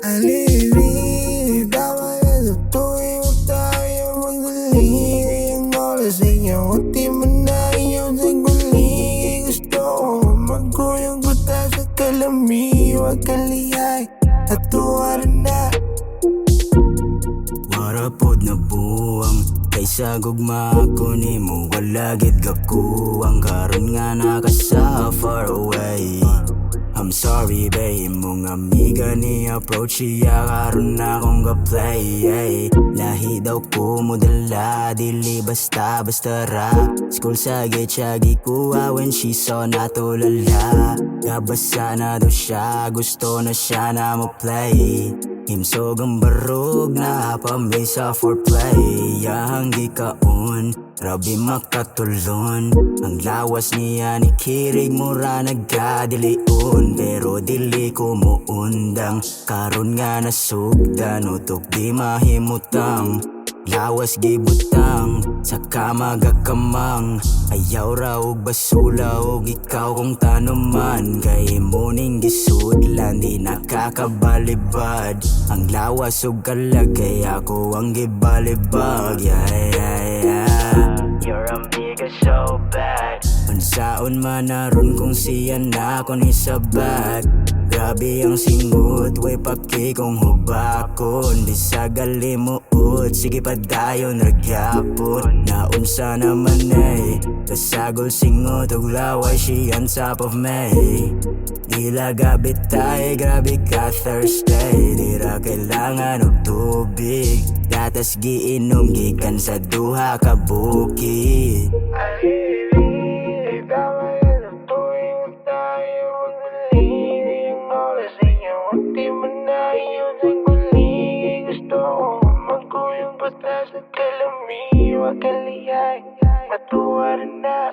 Alili, tama na sa tuwing mo tayo magdali. Ngayong oras ay iyong di mo na iyong saguli. Gusto ko magkuyong guta sa kalami. Huwag kang liyay at tuwaran na. Warapod na buwang kaysa gugma ako ni mo. Wala gid gakuwang karon nga nakasa far away. I'm sorry babe, mong amiga ni approach siya karon na akong ga-play. Lahi daw ko mo dala, dili basta-basta ra. School sa siya gikuha when she saw natulala. Gabasa na daw siya, gusto na siya na mo play. Himsog ang barog na pamay sa foreplay. Yahang gikaon, rabi makatulon. Ang lawas niya ni kirig mura nagkadiliun. Pero dili ko muundang, karon nga nasugdan. Utok di mahimutang, lawas gibutang sa kamagakamang. Ayaw ra og basula og ikaw kong tanuman. Kay mo ning gisudlan di nakakabalibad. Ang lawas og kalagay ako ang gibalibag. Your amiga so bad. Unsaon man naron kung siya na ako ni sabat. Grabe ang singot, way paki kong hubakon. Di sa galimuot, sige pa dayon ragyapon. Naunsa naman ay kasagol singot og laway she on top of me. Dila gabit tay, grabe ka Thursday. Di ra kailangan og tubig, gatas giinom gikan sa duha ka bukid. Huwag kang liyay at tuwaran na.